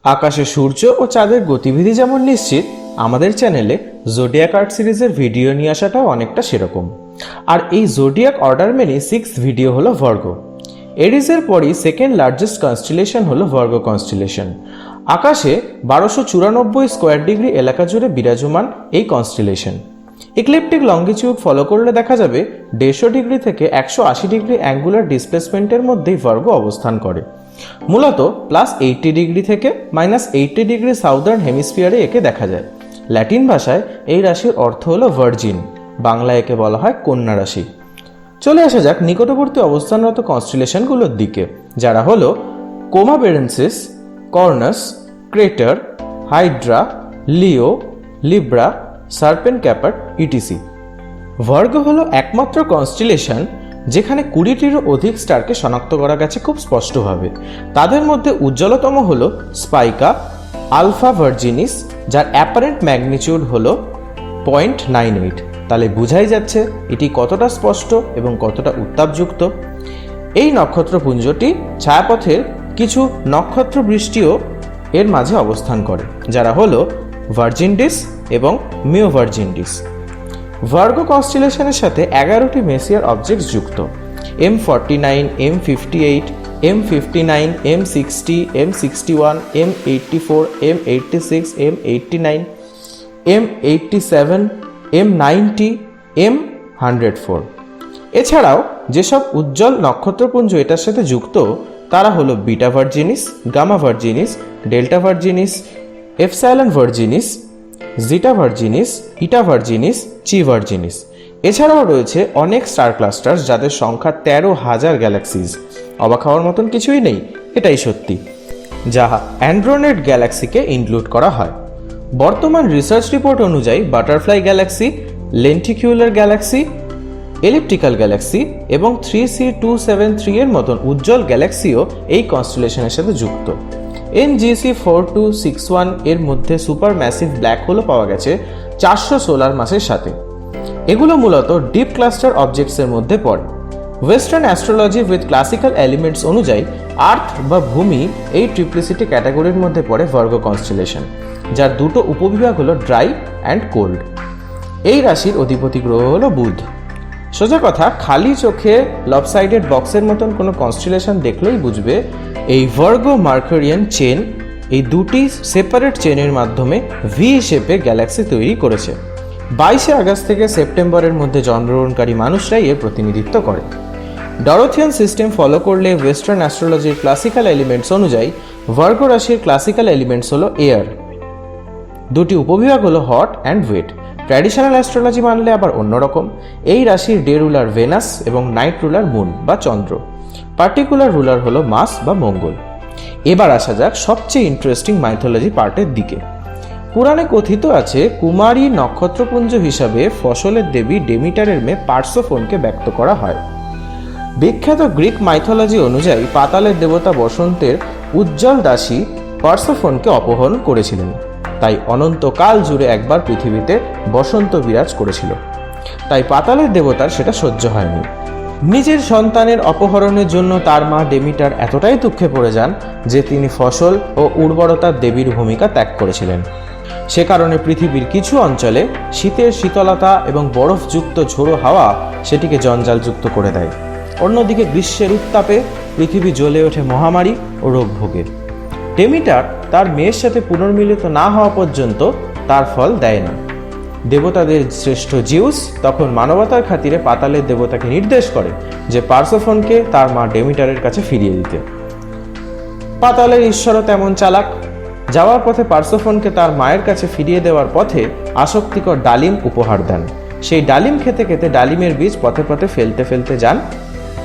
আকাশে সূর্য ও চাঁদের গতিবিধি যেমন নিশ্চিত, আমাদের চ্যানেলে জোডিয়াক আর্ট সিরিজের ভিডিও নিয়ে আসাটাও অনেকটা সেরকম। আর এই জোডিয়াক অর্ডার মেনে 6th ভিডিও হলো ভার্গ। এরিসের পরই সেকেন্ড লার্জেস্ট কনস্টেলেশন হলো ভার্গ কনস্টেলেশন। আকাশে 1294 স্কোয়ার ডিগ্রি এলাকা জুড়ে বিরাজমান এই কনস্টেলেশন। ইক্লিপ্টিক লঙ্গিটিউড ফলো করলে দেখা যাবে 150 ডিগ্রি থেকে 180 ডিগ্রি অ্যাঙ্গুলার ডিসপ্লেসমেন্টের মধ্যেই ভার্গ অবস্থান করে। মূলত +80 ডিগ্রি থেকে -80 ডিগ্রি সাউদার্ন হেমিস্ফিয়ারে একে দেখা যায়। ল্যাটিন ভাষায় এই রাশির অর্থ হলো ভার্জিন, বাংলায় একে বলা হয় কন্যা রাশি। চলে আসা যাক নিকটবর্তী অবস্থানরত কনস্টেলেশনগুলোর দিকে, যারা হলো কোমাবেরেন্সিস, কর্নাস, ক্রেটার, হাইড্রা, লিও, লিব্রা, সার্পেন্ট ক্যাপার ইটিসি। ভার্গ হলো একমাত্র কনস্টেলেশন যেখানে 20টিরও অধিক স্টারকে শনাক্ত করা গেছে খুব স্পষ্টভাবে। তাদের মধ্যে উজ্জ্বলতম হলো স্পাইকা আলফা ভার্জিনিস, যার অ্যাপারেন্ট ম্যাগনিটিউড হলো 0.98। তাহলে বোঝাই যাচ্ছে এটি কতটা স্পষ্ট এবং কতটা উত্তাপযুক্ত। এই নক্ষত্রপুঞ্জটি ছায়াপথের কিছু নক্ষত্র বৃষ্টিও এর মাঝে অবস্থান করে, যারা হলো ভার্জিনডিস এবং মিও ভার্জিনডিস। ভার্গ কনস্টেলেশনের সাথে 11টি মেসিয়ার অবজেক্টস যুক্ত: M49, M58, M59, M60, M61, M84, M86, M89, M87, M90, M104। এছাড়াও যেসব উজ্জ্বল নক্ষত্রপুঞ্জ এটার সাথে যুক্ত তারা হলো বিটা ভার্জিনিস, গামা ভার্জিনিস, ডেল্টা ভার্জিনিস, এপসাইলন ভার্জিনিস, জিটা ভার্জিনিস, ইটা ভার্জিনিস, চি ভার্জিনিস। এছাড়াও রয়েছে অনেক স্টার ক্লাস্টার্স যাদের সংখ্যা 13,000 গ্যালাক্সিজ। অবাক হওয়ার মতন কিছুই নেই, এটাই সত্যি, যা অ্যান্ড্রোমেডা গ্যালাক্সিকে ইনক্লুড করা হয়। বর্তমান রিসার্চ রিপোর্ট অনুযায়ী butterfly galaxy, lenticular galaxy, elliptical galaxy এবং 3C273 এর মতন উজ্জ্বল গ্যালাক্সিও এই কনস্টেলেশনের সাথে যুক্ত। NGC 4261 এর মধ্যে সুপার ম্যাসিভ ব্ল্যাক হোলও পাওয়া গেছে 400 সোলার মাসের সাথে। এগুলো মূলত ডিপ ক্লাস্টার অবজেক্টসের মধ্যে পড়ে। Western astrology with classical elements অনুযায়ী আর্থ বা ভূমি এই ট্রিপ্লিসিটি ক্যাটাগরির মধ্যে পড়ে ভার্গ কনস্টেলেশন, যার দুটো উপবিভাগ হলো ড্রাই অ্যান্ড কোল্ড। এই রাশির অধিপতি গ্রহ হলো বুধ। সোজা কথা, খালি চোখে লবসাইডেড বক্সের মতন কোনো কনস্টেলেশন দেখলেই বুঝবে এই ভার্গো মার্কুরিয়ান চেন এই দুটি সেপারেট চেনের মাধ্যমে ভি শেপে গ্যালাক্সি তৈরি করেছে। 22 আগস্ট থেকে সেপ্টেম্বরের মধ্যে জন্মগ্রহণকারী মানুষরাই এর প্রতিনিধিত্ব করে। ডরোথিয়ান সিস্টেম ফলো করলে ওয়েস্টার্ন অ্যাস্ট্রোলজির ক্লাসিক্যাল এলিমেন্টস অনুযায়ী ভার্গো রাশির ক্লাসিক্যাল এলিমেন্টস হলো এয়ার, দুটি উপবিভাগ হলো hot and wet. Traditional astrology মানলে আবার অন্যরকম। এই রাশির ডে রুলার ভেনাস এবং নাইট রুলার মুন বা চন্দ্র, পার্টিকুলার রুলার হলো মাস বা মঙ্গল। এবার আসা যাক সবচেয়ে ইন্টারেস্টিং মাইথোলজি পার্টের দিকে। পুরাণে কথিত আছে কুমারী নক্ষত্রপুঞ্জ হিসাবে ফসলের দেবী ডেমিটারের মেয়ে পার্সোফোনকে ব্যক্ত করা হয়। বিখ্যাত গ্রিক মাইথোলজি অনুযায়ী পাতালের দেবতা বসন্তের উজ্জ্বল দাসী পার্সোফোনকে অপহরণ করেছিলেন, তাই অনন্তকাল জুড়ে একবার পৃথিবীতে বসন্ত বিরাজ করেছিল। তাই পাতালের দেবতার সেটা সহ্য হয়নি। নিজের সন্তানের অপহরণের জন্য তার মা ডেমিটার এতটাই দুঃখে পড়ে যান যে তিনি ফসল ও উর্বরতার দেবীর ভূমিকা ত্যাগ করেছিলেন। সে কারণে পৃথিবীর কিছু অঞ্চলে শীতের শীতলতা এবং বরফযুক্ত ঝোড়ো হাওয়া সেটিকে জঞ্জালযুক্ত করে দেয়। অন্যদিকে গ্রীষ্মের উত্তাপে পৃথিবী জ্বলে ওঠে মহামারী ও রোগ ভোগে। ডেমিটার তার মেয়ের সাথে পুনর্মিলিত না হওয়া পর্যন্ত তার ফল দেয় না। দেবতাদের শ্রেষ্ঠ জিউস তখন মানবতার খাতিরে পাতালের দেবতাকে নির্দেশ করে যে পার্সোফোনকে তার মা ডেমিটারের কাছে ফিরিয়ে দিতে। পাতালের ঈশ্বরও তেমন চালাক। যাওয়ার পথে পার্সোফোনকে তার মায়ের কাছে ফিরিয়ে দেওয়ার পথে আসক্তিকর ডালিম উপহার দেন। সেই ডালিম খেতে খেতে ডালিমের বীজ পথে পথে ফেলতে ফেলতে যান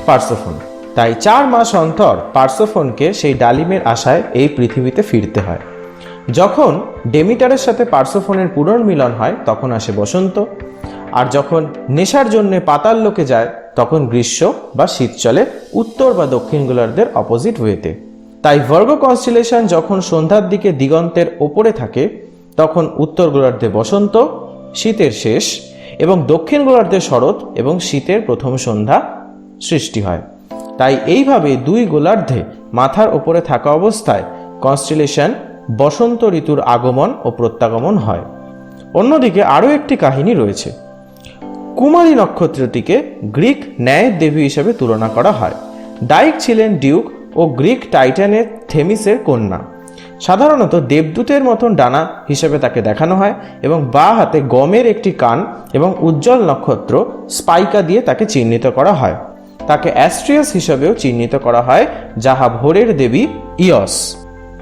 পার্সোফোন। তাই 4 মাস অন্তর পার্সোফোনকে সেই ডালিমের আশায় এই পৃথিবীতে ফিরতে হয়। যখন ডেমিটারের সাথে পার্সোফোনের পুনর্মিলন হয় তখন আসে বসন্ত, আর যখন নেশার জন্য পাতাল লোকে যায় তখন গ্রীষ্ম বা শীত চলে উত্তর বা দক্ষিণ গোলার্ধের অপোজিট ওয়েতে। তাই ভার্গ কনস্টেলেশন যখন সন্ধ্যার দিকে দিগন্তের ওপরে থাকে তখন উত্তর গোলার্ধে বসন্ত, শীতের শেষ, এবং দক্ষিণ গোলার্ধে শরৎ এবং শীতের প্রথম সন্ধ্যা সৃষ্টি হয়। তাই এইভাবে দুই গোলার্ধে মাথার ওপরে থাকা অবস্থায় কনস্টেলেশন বসন্ত ঋতুর আগমন ও প্রত্যাগমন হয়। অন্যদিকে আরও একটি কাহিনী রয়েছে। কুমারী নক্ষত্রটিকে গ্রিক ন্যায়ের দেবী হিসেবে তুলনা করা হয়। ডাইক ছিলেন ডিউক ও গ্রিক টাইটানের থেমিসের কন্যা। সাধারণত দেবদূতের মতন ডানা হিসেবে তাকে দেখানো হয় এবং বাঁ হাতে গমের একটি কান এবং উজ্জ্বল নক্ষত্র স্পাইকা দিয়ে তাকে চিহ্নিত করা হয়। তাকে অ্যাস্ট্রিয়াস হিসেবেও চিহ্নিত করা হয়, যাহা ভোরের দেবী ইয়স।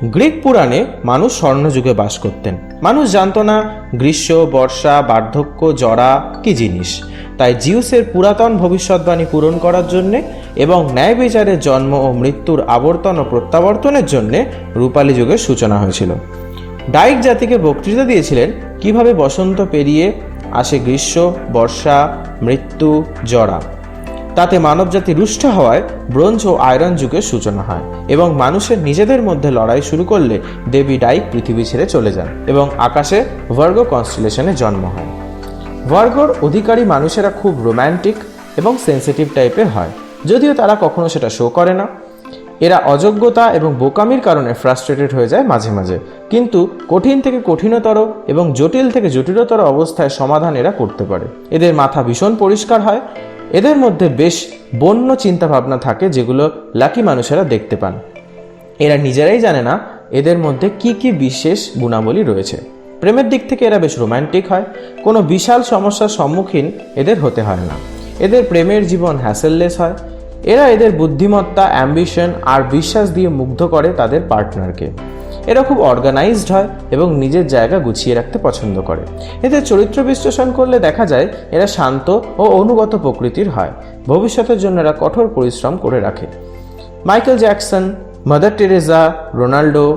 গ্রিক পুরাণে মানুষ স্বর্ণযুগে বাস করতেন। মানুষ জানত না গ্রীষ্ম, বর্ষা, বার্ধক্য, জরা কি জিনিস। তাই জিউসের পুরাতন ভবিষ্যৎবাণী পূরণ করার জন্যে এবং ন্যায় বিচারের জন্ম ও মৃত্যুর আবর্তন ও প্রত্যাবর্তনের জন্যে রূপালী যুগের সূচনা হয়েছিল। ডাইক জাতিকে বক্তৃতা দিয়েছিলেন কিভাবে বসন্ত পেরিয়ে আসে গ্রীষ্ম, বর্ষা, মৃত্যু, জরা। তাতে মানবজাতি রুষ্ট হওয়ায় ব্রোঞ্জ ও আয়রন যুগের সূচনা হয় এবং মানুষের নিজেদের মধ্যে লড়াই শুরু করলে দেবী ডাইক পৃথিবী ছেড়ে চলে যান এবং আকাশে ভার্গো কনস্টেলেশনে জন্ম হয়। ভার্গোর অধিকারী মানুষেরা খুব রোম্যান্টিক এবং সেন্সিটিভ টাইপের হয়, যদিও তারা কখনো সেটা শো করে না। এরা অযোগ্যতা এবং বোকামির কারণে ফ্রাস্ট্রেটেড হয়ে যায় মাঝে মাঝে, কিন্তু কঠিন থেকে কঠিনতর এবং জটিল থেকে জটিলতর অবস্থায় সমাধান এরা করতে পারে। এদের মাথা ভীষণ পরিষ্কার হয়। এদের মধ্যে বেশ বন্য চিন্তাভাবনা থাকে, যেগুলো লাকি মানুষেরা দেখতে পান। এরা নিজেরাই জানে না এদের মধ্যে কি কি বিশেষ গুণাবলী রয়েছে। প্রেমের দিক থেকে এরা বেশ রোম্যান্টিক হয়। কোনো বিশাল সমস্যার সম্মুখীন এদের হতে হয় না। এদের প্রেমের জীবন হ্যাসেললেস হয়। এরা এদের বুদ্ধিমত্তা, অ্যাম্বিশন আর বিশ্বাস দিয়ে মুগ্ধ করে তাদের পার্টনারকে। এরা খুব অর্গানাইজড হয় এবং নিজের জায়গা গুছিয়ে রাখতে পছন্দ করে। এদের চরিত্র বিশ্লেষণ করলে দেখা যায় এরা শান্ত ও অনুগত প্রকৃতির হয়। ভবিষ্যতের জন্য এরা কঠোর পরিশ্রম করে রাখে। Michael Jackson, mother Teresa, Ronaldo,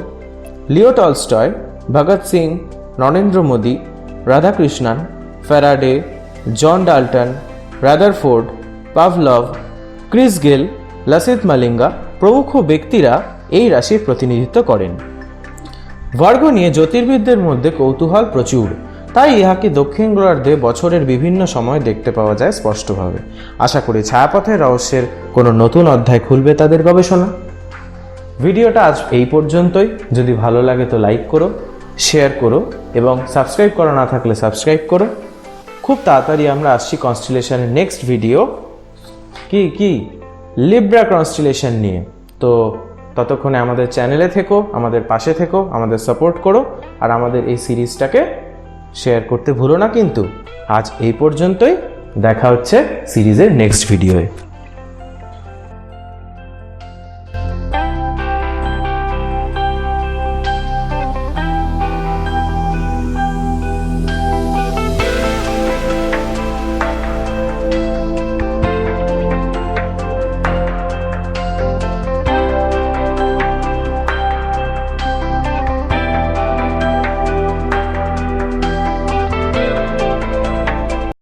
Leo Tolstoy, Bhagat Singh, Narendra Modi, Radhakrishnan, Faraday, John Dalton, Rutherford, Pavlov, Chris Gayle, Lasith Malinga প্রমুখ ব্যক্তিরা এই রাশির প্রতিনিধিত্ব করেন। ভার্গো নিয়ে জ্যোতির্বিদদের মধ্যে কৌতূহল প্রচুর, তাই ইহাকে দক্ষিণ গোলার্ধে বছরের বিভিন্ন সময় দেখতে পাওয়া যায় স্পষ্টভাবে। আশা করি ছায়াপথের রহস্যের কোনো নতুন অধ্যায় খুলবে তাদের গবেষণা। ভিডিওটা আজ এই পর্যন্তই। যদি ভালো লাগে তো লাইক করো, শেয়ার করো এবং সাবস্ক্রাইব করা না থাকলে সাবস্ক্রাইব করো। খুব তাড়াতাড়ি আমরা আসছি কনস্টেলেশনের নেক্সট ভিডিও কি লিব্রা কনস্টেলেশন নিয়ে। তো ততক্ষণে আমাদের চ্যানেলে থেকো, আমাদের পাশে থেকো, আমাদের সাপোর্ট করো আর আমাদের এই সিরিজটাকে শেয়ার করতে ভুলো না। কিন্তু আজ এই পর্যন্তই, দেখা হচ্ছে সিরিজের নেক্সট ভিডিওয়ে।